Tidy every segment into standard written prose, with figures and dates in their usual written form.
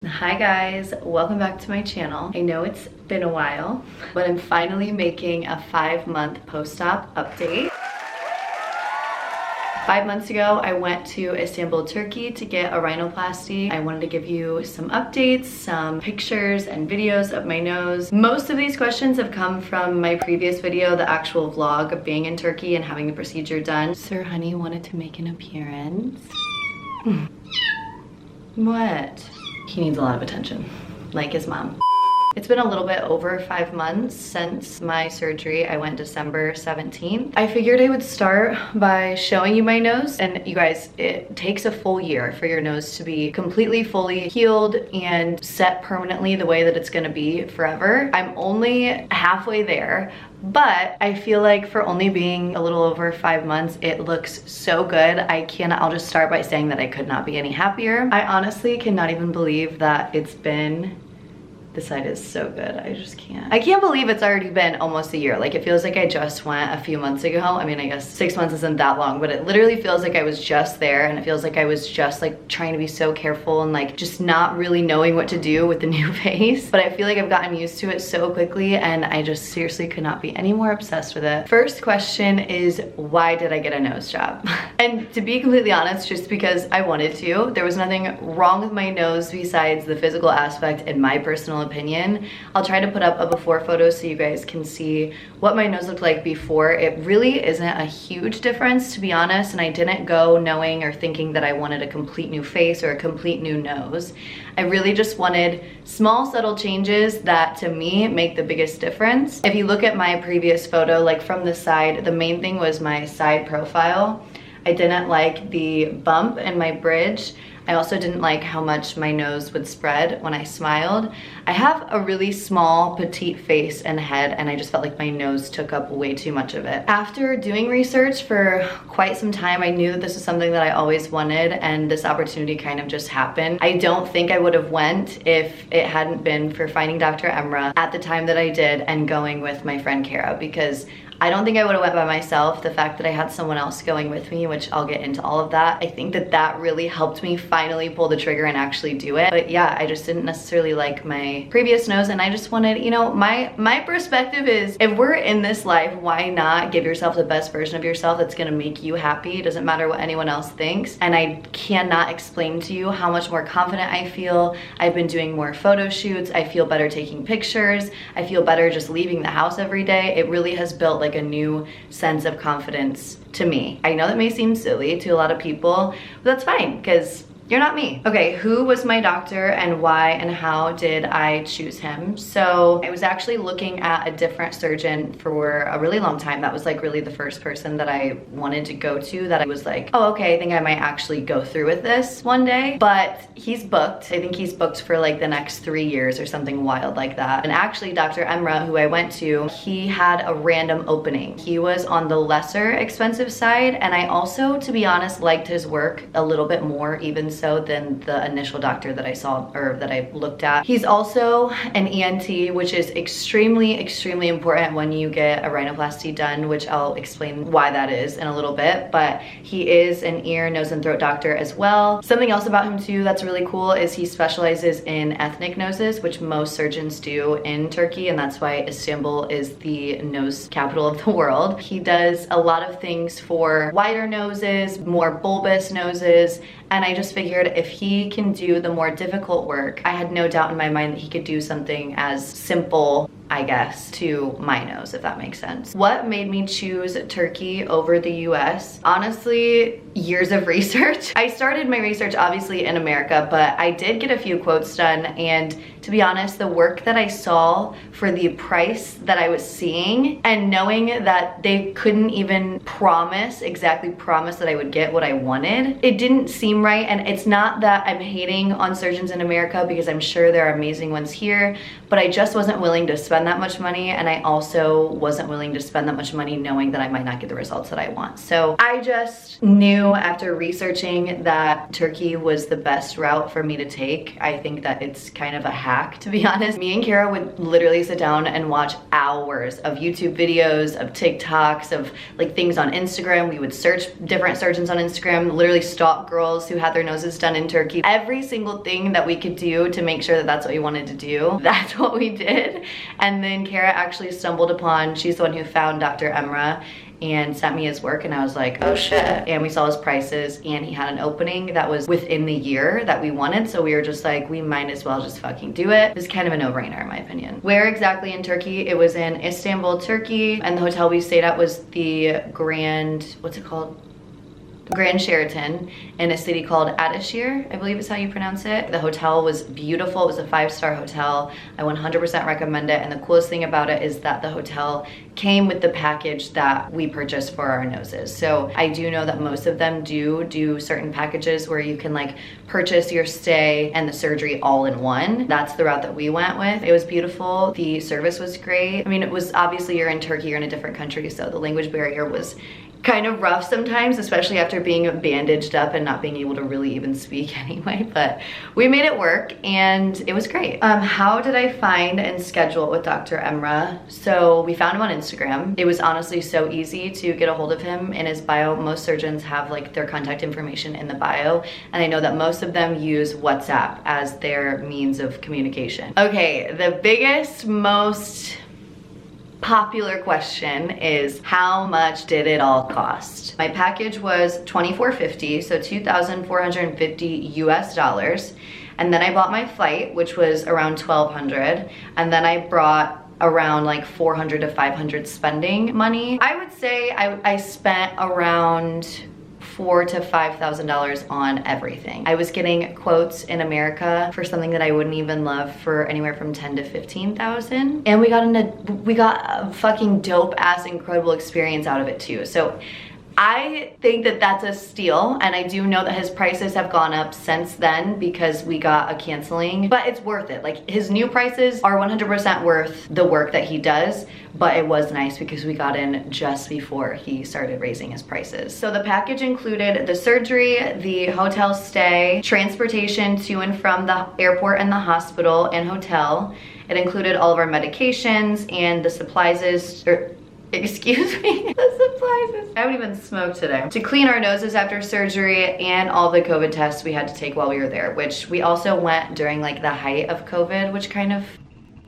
Hi guys, welcome back to my channel. I know it's been a while, but I'm finally making a 5-month post-op update. 5 months ago, I went to Istanbul, Turkey to get a rhinoplasty. I wanted to give you some updates, some pictures and videos of my nose. Most of these questions have come from my previous video, the actual vlog of being in Turkey and having the procedure done. Sir Honey wanted to make an appearance. What? He needs a lot of attention, like his mom. It's been a little bit over 5 months since my surgery. I went December 17th. I figured I would start by showing you my nose. And you guys, it takes a full year for your nose to be completely, fully healed and set permanently the way that it's gonna be forever. I'm only halfway there, but I feel like for only being a little over 5 months, it looks so good. I'll just start by saying that I could not be any happier. I honestly cannot even believe that it's been, this side is so good, I just can't. I can't believe it's already been almost a year. Like, it feels like I just went a few months ago. I mean, I guess 6 months isn't that long, but it literally feels like I was just there, and it feels like I was just like trying to be so careful and like just not really knowing what to do with the new face. But I feel like I've gotten used to it so quickly, and I just seriously could not be any more obsessed with it. First question is, why did I get a nose job? And to be completely honest, just because I wanted to. There was nothing wrong with my nose besides the physical aspect, in my personal opinion. I'll try to put up a before photo so you guys can see what my nose looked like before. It really isn't a huge difference, to be honest, and I didn't go knowing or thinking that I wanted a complete new face or a complete new nose. I really just wanted small, subtle changes that, to me, make the biggest difference. If you look at my previous photo, like from the side, the main thing was my side profile. I didn't like the bump in my bridge. I also didn't like how much my nose would spread when I smiled. I have a really small, petite face and head, and I just felt like my nose took up way too much of it. After doing research for quite some time, I knew that this was something that I always wanted, and this opportunity kind of just happened. I don't think I would have went if it hadn't been for finding Dr. Emra at the time that I did and going with my friend Kara, because I don't think I would have went by myself. The fact that I had someone else going with me, which I'll get into all of that, I think that that really helped me finally pull the trigger and actually do it. But yeah, I just didn't necessarily like my previous nose, and I just wanted, you know, my perspective is, if we're in this life, why not give yourself the best version of yourself that's gonna make you happy? It doesn't matter what anyone else thinks. And I cannot explain to you how much more confident I feel. I've been doing more photo shoots. I feel better taking pictures. I feel better just leaving the house every day. It really has built like a new sense of confidence to me. I know that may seem silly to a lot of people, but that's fine, because you're not me. Okay, who was my doctor and why and how did I choose him? So I was actually looking at a different surgeon for a really long time. That was like really the first person that I wanted to go to, that I was like, oh, okay, I think I might actually go through with this one day. But he's booked. I think he's booked for like the next 3 years or something wild like that. And actually Dr. Emra, who I went to, he had a random opening. He was on the lesser expensive side, and I also, to be honest, liked his work a little bit more, even so, than the initial doctor that I saw, or that I looked at. He's also an ENT, which is extremely, extremely important when you get a rhinoplasty done, which I'll explain why that is in a little bit. But he is an ear, nose, and throat doctor as well. Something else about him too that's really cool is he specializes in ethnic noses, which most surgeons do in Turkey, and that's why Istanbul is the nose capital of the world. He does a lot of things for wider noses, more bulbous noses, and I just figured if he can do the more difficult work, I had no doubt in my mind that he could do something as simple, I guess, to my nose, if that makes sense. What made me choose Turkey over the US? Honestly, years of research. I started my research obviously in America, but I did get a few quotes done, and to be honest, the work that I saw for the price that I was seeing, and knowing that they couldn't even exactly promise that I would get what I wanted, it didn't seem right. And it's not that I'm hating on surgeons in America, because I'm sure there are amazing ones here, but I just wasn't willing to spend spend that much money, and I also wasn't willing to spend that much money knowing that I might not get the results that I want. So I just knew after researching that Turkey was the best route for me to take. I think that it's kind of a hack, to be honest. Me and Kara would literally sit down and watch hours of YouTube videos, of TikToks, of like things on Instagram. We would search different surgeons on Instagram, literally stalk girls who had their noses done in Turkey. Every single thing that we could do to make sure that that's what we wanted to do, that's what we did. And then Kara actually stumbled upon, she's the one who found Dr. Emrah and sent me his work, and I was like, oh shit. And we saw his prices, and he had an opening that was within the year that we wanted, so we were just like, we might as well just fucking do it. It was kind of a no-brainer in my opinion. Where exactly in Turkey? It was in Istanbul, Turkey, and the hotel we stayed at was the Grand, what's it called? Grand Sheraton in a city called Ataşehir, I believe is how you pronounce it. The hotel was beautiful. It was a 5-star hotel. I 100% recommend it. And the coolest thing about it is that the hotel came with the package that we purchased for our noses. So I do know that most of them do certain packages where you can like purchase your stay and the surgery all in one. That's the route that we went with. It was beautiful. The service was great. I mean, it was obviously you're in Turkey, you're in a different country, so the language barrier was kind of rough sometimes, especially after being bandaged up and not being able to really even speak anyway, but we made it work and it was great. How did I find and schedule with Dr. Emrah? So we found him on Instagram. It was honestly so easy to get a hold of him. In his bio, most surgeons have like their contact information in the bio, and I know that most of them use WhatsApp as their means of communication. Okay, the biggest, most popular question is, how much did it all cost? My package was $2,450, so $2,450 US, and then I bought my flight, which was around $1,200, and then I brought around like $400 to $500 spending money. I would say I spent around $4,000 to $5,000 on everything. I was getting quotes in America for something that I wouldn't even love for anywhere from $10,000 to $15,000, and we got a fucking dope ass incredible experience out of it too. So I think that that's a steal, and I do know that his prices have gone up since then because we got a canceling, but it's worth it. Like, his new prices are 100% worth the work that he does, but it was nice because we got in just before he started raising his prices. So the package included the surgery, the hotel stay, transportation to and from the airport and the hospital and hotel. It included all of our medications and the supplies, excuse me, the supplies. I haven't even smoked today. To clean our noses after surgery and all the COVID tests we had to take while we were there, which we also went during like the height of COVID, which kind of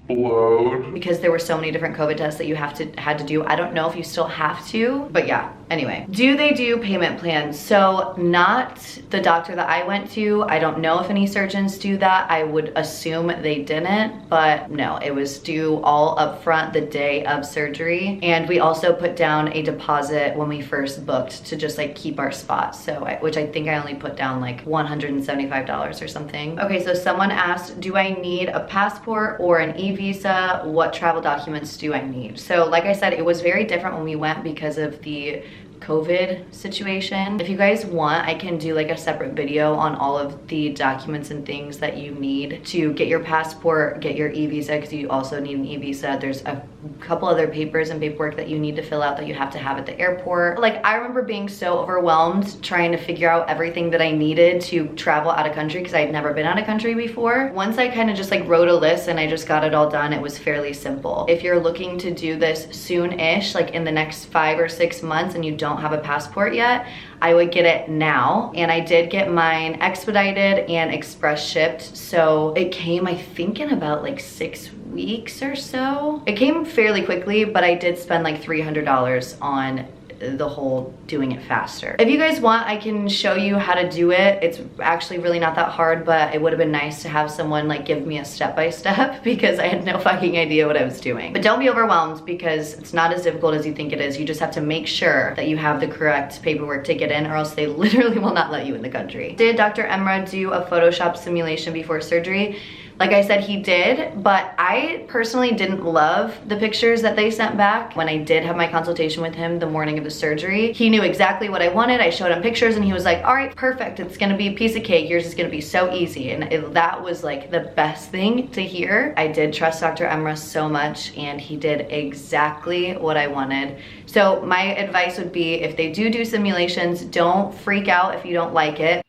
blowed because there were so many different COVID tests that you had to do. I don't know if you still have to, but yeah. Anyway, do they do payment plans? So not the doctor that I went to. I don't know if any surgeons do that. I would assume they didn't, but no, it was due all up front the day of surgery. And we also put down a deposit when we first booked to just like keep our spot. So, which I think I only put down like $175 or something. Okay, so someone asked, do I need a passport or an e-visa? What travel documents do I need? So like I said, it was very different when we went because of the COVID situation. If you guys want, I can do like a separate video on all of the documents and things that you need to get your passport, get your e-visa, because you also need an e-visa. There's a couple other papers and paperwork that you need to fill out that you have to have at the airport. Like, I remember being so overwhelmed trying to figure out everything that I needed to travel out of country because I had never been out of country before. Once I kind of just like wrote a list and I just got it all done, it was fairly simple. If you're looking to do this soon-ish, like in the next 5 or 6 months, and you don't have a passport yet, I would get it now. And I did get mine expedited and express shipped, so it came, I think, in about like 6 weeks or so. It came fairly quickly, but I did spend like $300 on the whole doing it faster. If you guys want, I can show you how to do it. It's actually really not that hard, but it would have been nice to have someone like give me a step-by-step because I had no fucking idea what I was doing. But don't be overwhelmed because it's not as difficult as you think it is. You just have to make sure that you have the correct paperwork to get in, or else they literally will not let you in the country. Did Dr. Emrah do a Photoshop simulation before surgery? Like I said, he did, but I personally didn't love the pictures that they sent back. When I did have my consultation with him the morning of the surgery, he knew exactly what I wanted. I showed him pictures and he was like, all right, perfect. It's gonna be a piece of cake. Yours is gonna be so easy. And that was like the best thing to hear. I did trust Dr. Emra so much and he did exactly what I wanted. So my advice would be, if they do simulations, don't freak out if you don't like it.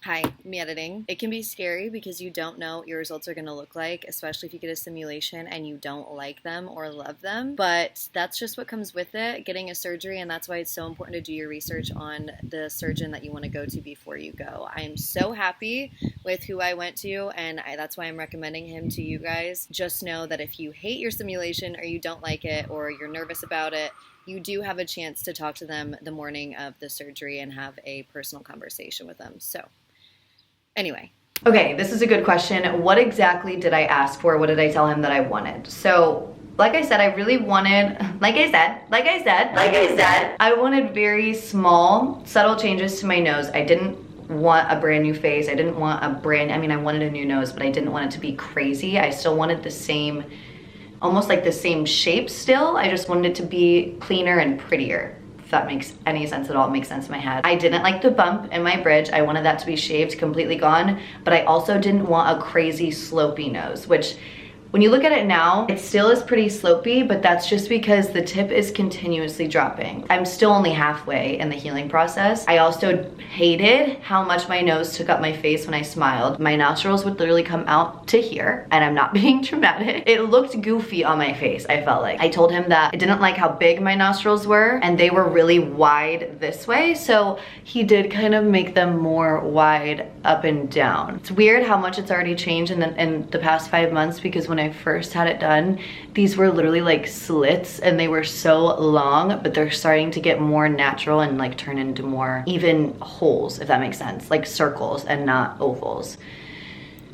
Hi, me editing. It can be scary because you don't know what your results are gonna look like, especially if you get a simulation and you don't like them or love them. But that's just what comes with it, getting a surgery, and that's why it's so important to do your research on the surgeon that you wanna go to before you go. I am so happy with who I went to, and that's why I'm recommending him to you guys. Just know that if you hate your simulation or you don't like it or you're nervous about it, you do have a chance to talk to them the morning of the surgery and have a personal conversation with them. So anyway. Okay, this is a good question. What exactly did I ask for? What did I tell him that I wanted? So, like I said, I really wanted, I wanted very small, subtle changes to my nose. I didn't want a brand new face. I didn't want I wanted a new nose, but I didn't want it to be crazy. I still wanted the same, almost like the same shape still. I just wanted it to be cleaner and prettier. If that makes any sense at all, it makes sense in my head. I didn't like the bump in my bridge. I wanted that to be shaved, completely gone, but I also didn't want a crazy slopey nose, which when you look at it now, it still is pretty slopey, but that's just because the tip is continuously dropping. I'm still only halfway in the healing process. I also hated how much my nose took up my face when I smiled. My nostrils would literally come out to here, and I'm not being dramatic. It looked goofy on my face, I felt like. I told him that I didn't like how big my nostrils were, and they were really wide this way, so he did kind of make them more wide up and down. It's weird how much it's already changed in the past 5 months, because when I first had it done, these were literally like slits and they were so long, but they're starting to get more natural and like turn into more even holes, if that makes sense, like circles and not ovals.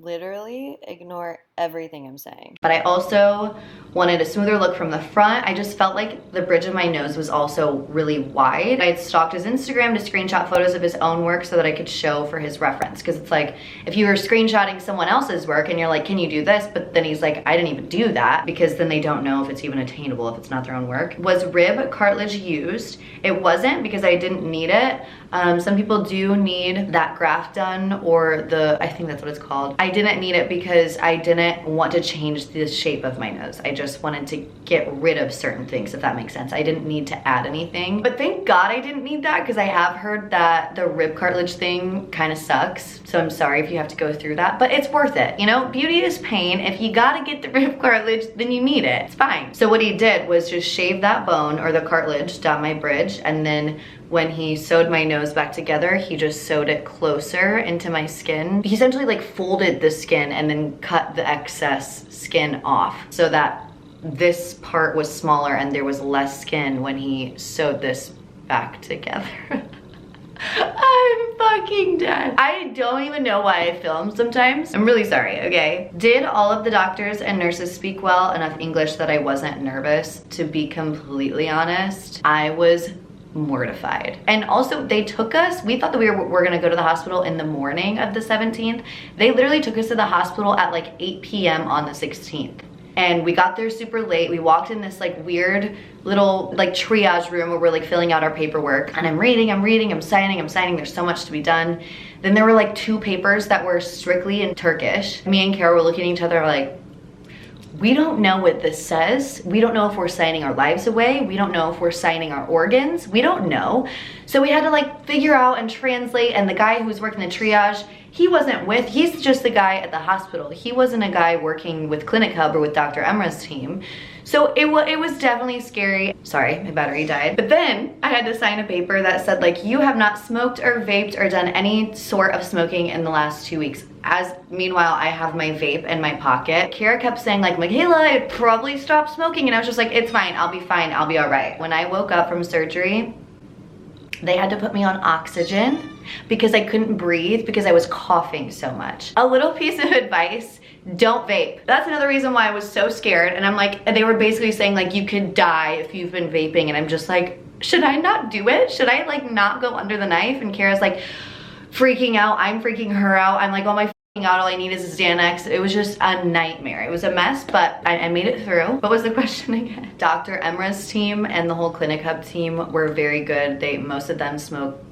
Literally ignore everything I'm saying. But I also wanted a smoother look from the front. I just felt like the bridge of my nose was also really wide. I had stalked his Instagram to screenshot photos of his own work so that I could show for his reference. Because it's like, if you were screenshotting someone else's work and you're like, can you do this? But then he's like, I didn't even do that, because then they don't know if it's even attainable if it's not their own work. Was rib cartilage used? It wasn't, because I didn't need it. Some people do need that graft done, or I think that's what it's called. I didn't need it because I didn't want to change the shape of my nose. I just wanted to get rid of certain things, if that makes sense. I didn't need to add anything. But thank God I didn't need that, because I have heard that the rib cartilage thing kind of sucks. So I'm sorry if you have to go through that, but it's worth it. You know, beauty is pain. If you gotta get the rib cartilage, then you need it. It's fine. So what he did was just shave that bone or the cartilage down my bridge, and then when he sewed my nose back together, he just sewed it closer into my skin. He essentially like folded the skin and then cut the excess skin off so that this part was smaller and there was less skin when he sewed this back together. I'm fucking dead. I don't even know why I film sometimes. I'm really sorry, okay? Did all of the doctors and nurses speak well enough English that I wasn't nervous? To be completely honest, I was mortified. And also, they took us, we thought that we were gonna go to the hospital in the morning of the 17th. They literally took us to the hospital at like 8 p.m. on the 16th. And we got there super late. We walked in this like weird little like triage room where we're like filling out our paperwork. And I'm reading, I'm signing. There's so much to be done. Then there were like 2 papers that were strictly in Turkish. Me and Kara were looking at each other like, we don't know what this says. We don't know if we're signing our lives away. We don't know if we're signing our organs. We don't know. So we had to like figure out and translate, and the guy who was working the triage, he's just the guy at the hospital. He wasn't a guy working with Clinic Hub or with Dr. Emra's team. So it was definitely scary. Sorry, my battery died. But then I had to sign a paper that said like, you have not smoked or vaped or done any sort of smoking in the last 2 weeks. Meanwhile, I have my vape in my pocket. Kara kept saying like, Michaela, I'd probably stop smoking. And I was just like, it's fine, I'll be fine, I'll be all right. When I woke up from surgery, they had to put me on oxygen because I couldn't breathe because I was coughing so much. A little piece of advice, don't vape. That's another reason why I was so scared. And I'm like, they were basically saying like, you could die if you've been vaping. And I'm just like, should I not do it? Should I like not go under the knife? And Kara's like freaking out. I'm freaking her out. I'm like, oh my out. All I need is a Xanax. It was just a nightmare. It was a mess, but I made it through. What was the question again? Dr. Emra's team and the whole Clinic Hub team were very good. Most of them smoked.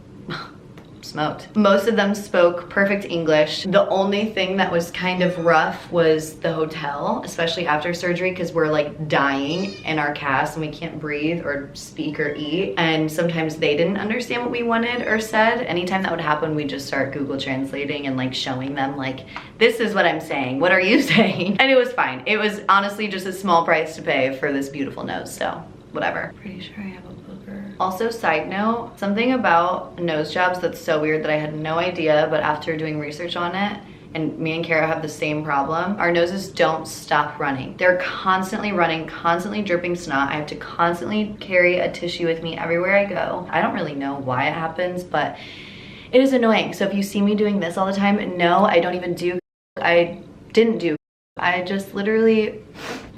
Most of them spoke perfect English. The only thing that was kind of rough was the hotel, especially after surgery, because we're like dying in our cast and we can't breathe or speak or eat. And sometimes they didn't understand what we wanted or said. Anytime that would happen, we'd just start Google translating and like showing them like, this is what I'm saying. What are you saying? And it was fine. It was honestly just a small price to pay for this beautiful nose, so whatever. Pretty sure I have a booger. Also, side note, something about nose jobs that's so weird that I had no idea, but after doing research on it, and me and Kara have the same problem, our noses don't stop running. They're constantly running, constantly dripping snot. I have to constantly carry a tissue with me everywhere I go. I don't really know why it happens, but it is annoying. So if you see me doing this all the time, no, I don't even do, I didn't do. I just literally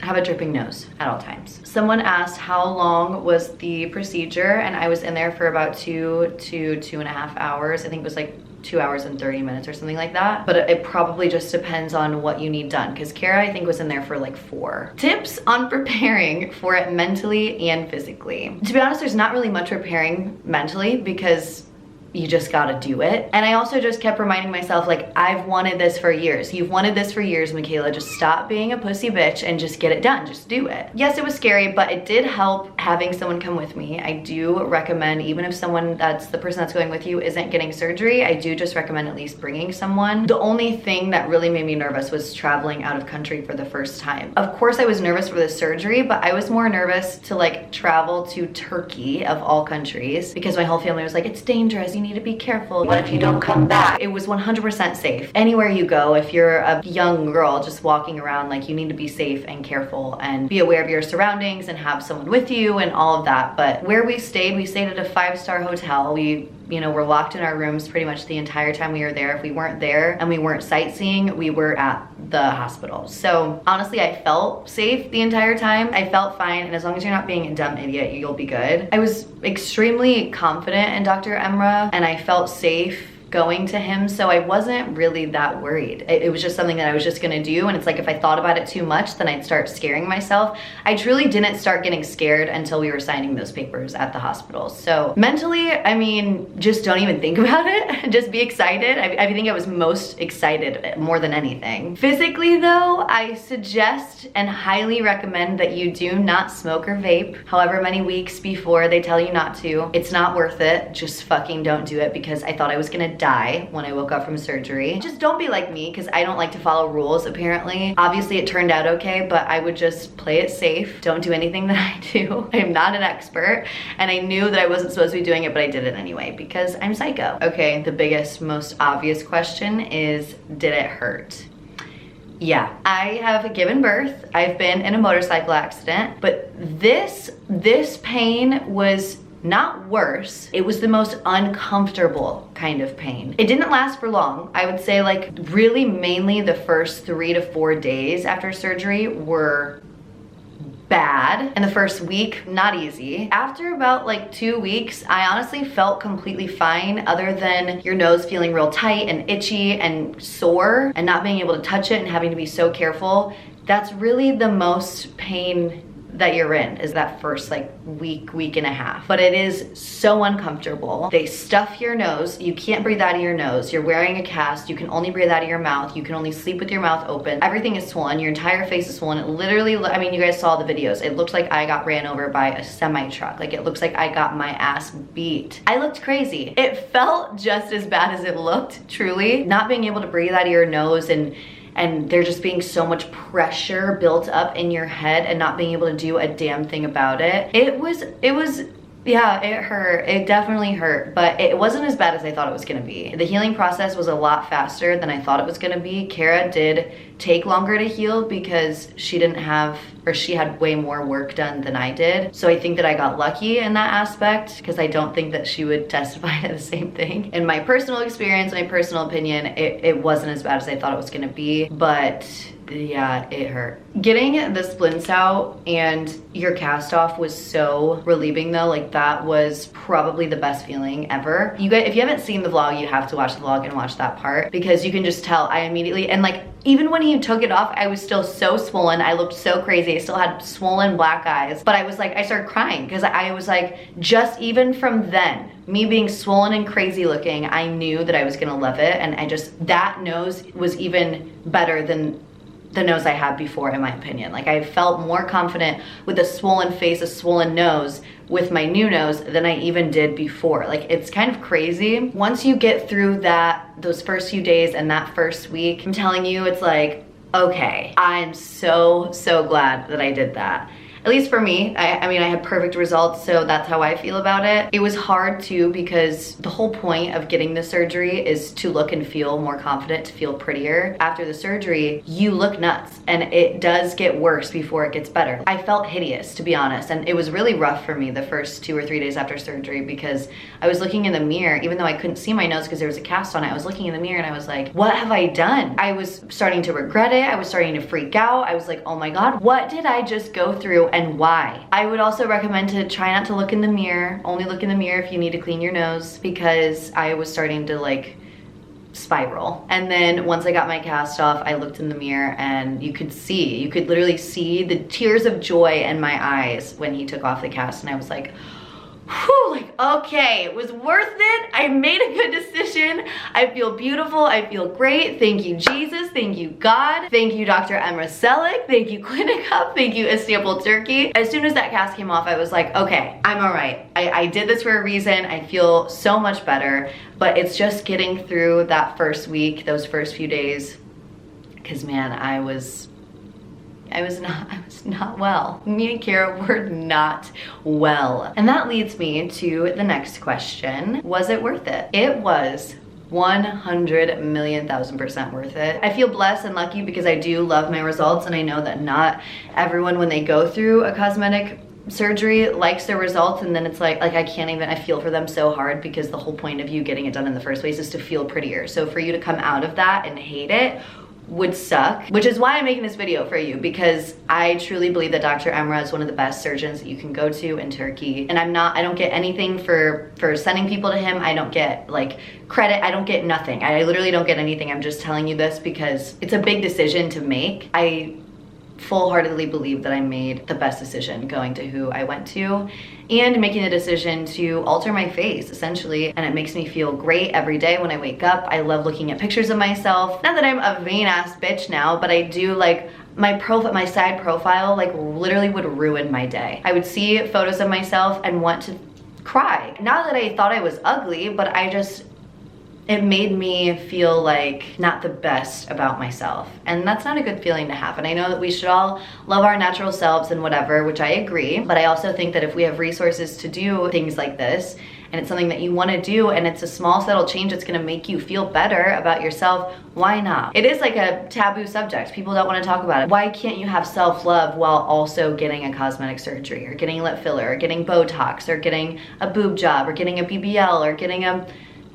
have a dripping nose at all times. Someone asked how long was the procedure, and I was in there for about 2 to 2.5 hours. I think it was like 2 hours and 30 minutes or something like that. But it probably just depends on what you need done, because Kara, I think, was in there for like 4. Tips on preparing for it mentally and physically. To be honest, there's not really much preparing mentally because you just gotta do it. And I also just kept reminding myself, like, I've wanted this for years. You've wanted this for years, Michaela. Just stop being a pussy bitch and just get it done. Just do it. Yes, it was scary, but it did help having someone come with me. I do recommend, even if someone that's the person that's going with you isn't getting surgery, I do just recommend at least bringing someone. The only thing that really made me nervous was traveling out of country for the first time. Of course, I was nervous for the surgery, but I was more nervous to like travel to Turkey of all countries, because my whole family was like, it's dangerous. You need to be careful. What if you don't come back? It was 100% safe. Anywhere you go, if you're a young girl just walking around, like, you need to be safe and careful and be aware of your surroundings and have someone with you and all of that. But where we stayed at a 5-star hotel. We, you know, were locked in our rooms pretty much the entire time we were there. If we weren't there and we weren't sightseeing, we were at the hospital. So honestly, I felt safe the entire time. I felt fine, and as long as you're not being a dumb idiot, you'll be good. I was extremely confident in Dr. Emra, and I felt safe going to him, so I wasn't really that worried. It was just something that I was just gonna do, and it's like if I thought about it too much, then I'd start scaring myself. I truly didn't start getting scared until we were signing those papers at the hospital. So mentally, I mean, just don't even think about it. Just be excited. I think I was most excited more than anything. Physically though, I suggest and highly recommend that you do not smoke or vape however many weeks before they tell you not to. It's not worth it. Just fucking don't do it, because I thought I was gonna die when I woke up from surgery. Just don't be like me, because I don't like to follow rules apparently. Obviously it turned out okay, but I would just play it safe. Don't do anything that I do. I am not an expert, and I knew that I wasn't supposed to be doing it, but I did it anyway because I'm psycho. Okay, the biggest, most obvious question is, did it hurt? Yeah, I have given birth. I've been in a motorcycle accident, but this pain was not worse. It was the most uncomfortable kind of pain. It didn't last for long. I would say like really mainly the first 3 to 4 days after surgery were bad, and the first week not easy. After about like 2 weeks, I honestly felt completely fine, other than your nose feeling real tight and itchy and sore and not being able to touch it and having to be so careful. That's really the most pain that you're in, is that first like week and a half. But it is so uncomfortable. They stuff your nose. You can't breathe out of your nose. You're wearing a cast. You can only breathe out of your mouth. You can only sleep with your mouth open. Everything is swollen. Your entire face is swollen. It literally, I mean, you guys saw the videos. It looked like I got ran over by a semi truck. Like, it looks like I got my ass beat. I looked crazy. It felt just as bad as it looked, truly. Not being able to breathe out of your nose, and there just being so much pressure built up in your head and not being able to do a damn thing about it. It was, yeah, it hurt. It definitely hurt, but it wasn't as bad as I thought it was gonna be. The healing process was a lot faster than I thought it was gonna be. Kara did take longer to heal because she didn't have, or she had way more work done than I did. So I think that I got lucky in that aspect, because I don't think that she would testify to the same thing. In my personal experience, my personal opinion, it wasn't as bad as I thought it was gonna be, but Yeah, it hurt. Getting the splints out and your cast off was so relieving though. Like that was probably the best feeling ever. You guys, if you haven't seen the vlog, you have to watch the vlog and watch that part because you can just tell I immediately, and like even when he took it off, I was still so swollen. I looked so crazy. I still had swollen black eyes, but I was like, I started crying because I was like, just even from then, me being swollen and crazy looking, I knew that I was gonna love it. And I just, that nose was even better than the nose I had before, in my opinion. Like I felt more confident with a swollen face, a swollen nose with my new nose than I even did before. Like it's kind of crazy. Once you get through those first few days and that first week, I'm telling you, it's like, okay, I'm so glad that I did that. At least for me, I mean, I had perfect results, so that's how I feel about it. It was hard too because the whole point of getting the surgery is to look and feel more confident, to feel prettier. After the surgery, you look nuts and it does get worse before it gets better. I felt hideous, to be honest, and it was really rough for me the first 2 or 3 days after surgery because I was looking in the mirror, even though I couldn't see my nose because there was a cast on it, I was looking in the mirror and I was like, what have I done? I was starting to regret it. I was starting to freak out. I was like, oh my God, what did I just go through and why? I would also recommend to try not to look in the mirror. Only look in the mirror if you need to clean your nose because I was starting to like spiral. And then once I got my cast off, I looked in the mirror and you could literally see the tears of joy in my eyes when he took off the cast and I was like, whew, like, okay, it was worth it. I made a good decision. I feel beautiful. I feel great. Thank you, Jesus. Thank you, God. Thank you, Dr. Emra Selick. Thank you, Clinic Hub. Thank you, Istanbul, Turkey. As soon as that cast came off, I was like, okay, I'm all right. I did this for a reason. I feel so much better, but it's just getting through that first week, those first few days, because man, I was not well. Me and Kara were not well. And that leads me to the next question. Was it worth it? It was 100,000,000% worth it. I feel blessed and lucky because I do love my results and I know that not everyone when they go through a cosmetic surgery likes their results and then it's like I can't even, I feel for them so hard because the whole point of you getting it done in the first place is to feel prettier. So for you to come out of that and hate it would suck, which is why I'm making this video for you because I truly believe that Dr. Emra is one of the best surgeons that you can go to in Turkey. And I don't get anything for sending people to him. I don't get like credit. I don't get nothing. I literally don't get anything. I'm just telling you this because it's a big decision to make. I full-heartedly believe that I made the best decision going to who I went to and making the decision to alter my face essentially, and it makes me feel great every day when I wake up. I love looking at pictures of myself. Not that I'm a vain ass bitch now, but I do like my side profile like literally would ruin my day. I would see photos of myself and want to cry. Not that I thought I was ugly, but it made me feel like not the best about myself. And that's not a good feeling to have. And I know that we should all love our natural selves and whatever, which I agree. But I also think that if we have resources to do things like this, and it's something that you wanna do, and it's a small, subtle change that's gonna make you feel better about yourself, why not? It is like a taboo subject. People don't wanna talk about it. Why can't you have self-love while also getting a cosmetic surgery, or getting lip filler, or getting Botox, or getting a boob job, or getting a BBL, or getting a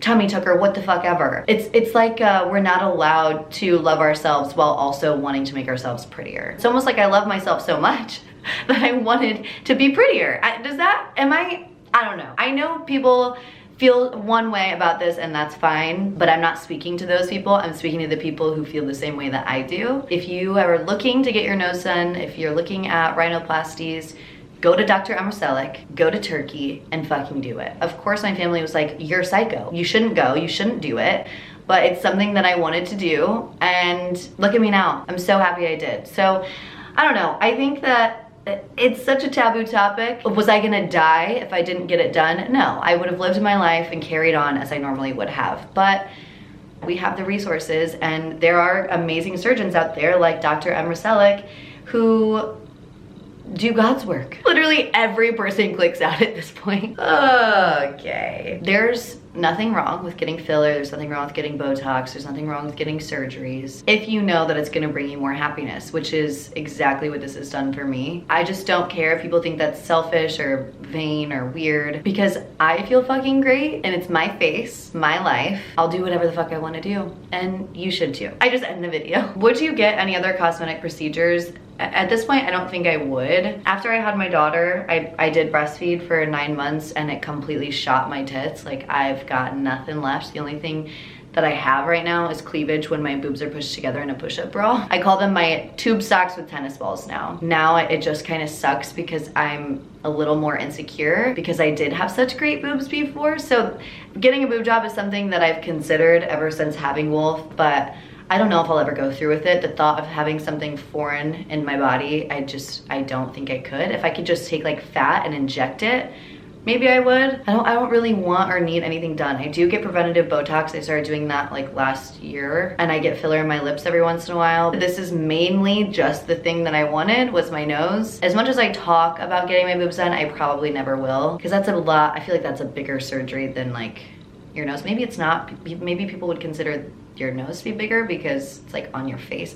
tummy tuck or what the fuck ever. It's like we're not allowed to love ourselves while also wanting to make ourselves prettier. It's almost like I love myself so much that I wanted to be prettier. I don't know. I know people feel one way about this and that's fine, but I'm not speaking to those people. I'm speaking to the people who feel the same way that I do. If you are looking to get your nose done, if you're looking at rhinoplasties, go to Dr. Emra Selick, go to Turkey, and fucking do it. Of course, my family was like, you're psycho. You shouldn't go, you shouldn't do it. But it's something that I wanted to do, and look at me now. I'm so happy I did. So, I don't know, I think that it's such a taboo topic. Was I gonna die if I didn't get it done? No, I would have lived my life and carried on as I normally would have. But we have the resources, and there are amazing surgeons out there like Dr. Emra Selick who do God's work. Literally every person clicks out at this point. Okay. There's nothing wrong with getting filler. There's nothing wrong with getting Botox. There's nothing wrong with getting surgeries if you know that it's gonna bring you more happiness, which is exactly what this has done for me. I just don't care if people think that's selfish or vain or weird, because I feel fucking great and it's my face, my life. I'll do whatever the fuck I wanna do, and you should too. I just end the video. Would you get any other cosmetic procedures? At this point, I don't think I would. After I had my daughter, I did breastfeed for 9 months and it completely shot my tits. Like, I've got nothing left. The only thing that I have right now is cleavage when my boobs are pushed together in a push-up bra. I call them my tube socks with tennis balls now. Now it just kind of sucks because I'm a little more insecure because I did have such great boobs before. So getting a boob job is something that I've considered ever since having Wolf, but I don't know if I'll ever go through with it. The thought of having something foreign in my body, I don't think I could. If I could just take like fat and inject it, maybe I would. I don't really want or need anything done. I do get preventative Botox. I started doing that like last year, and I get filler in my lips every once in a while. This is mainly just the thing that I wanted, was my nose. As much as I talk about getting my boobs done, I probably never will, because that's a lot. I feel like that's a bigger surgery than like your nose. Maybe it's not. Maybe people would consider your nose to be bigger because it's like on your face.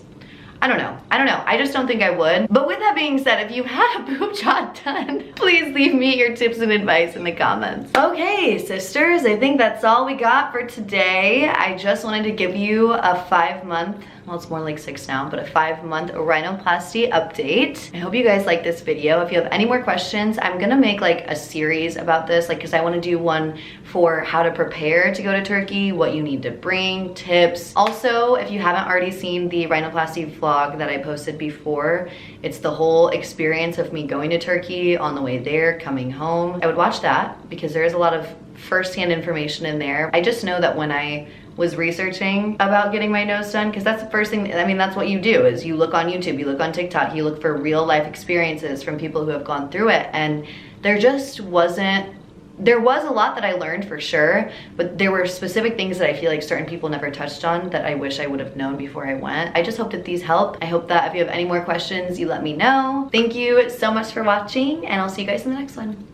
I don't know. I just don't think I would. But with that being said, if you had a boob job done, please leave me your tips and advice in the comments. Okay, sisters, I think that's all we got for today. I just wanted to give you a 5-month, well, it's more like 6 now, but a 5-month rhinoplasty update. I hope you guys like this video. If you have any more questions, I'm gonna make like a series about this, like, cause I wanna do one for how to prepare to go to Turkey, what you need to bring, tips. Also, if you haven't already seen the rhinoplasty vlog that I posted before, it's the whole experience of me going to Turkey, on the way there, coming home. I would watch that because there is a lot of firsthand information in there. I just know that when I was researching about getting my nose done, because that's the first thing, I mean, that's what you do, is you look on YouTube, you look on TikTok, you look for real life experiences from people who have gone through it, and there just wasn't, there was a lot that I learned for sure, but there were specific things that I feel like certain people never touched on that I wish I would have known before I went. I just hope that these help. I hope that if you have any more questions, you let me know. Thank you so much for watching, and I'll see you guys in the next one.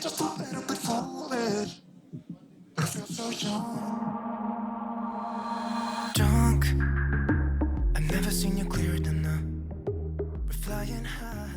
Just a little bit foolish. I feel so young. Drunk. I've never seen you clearer than now. We're flying high.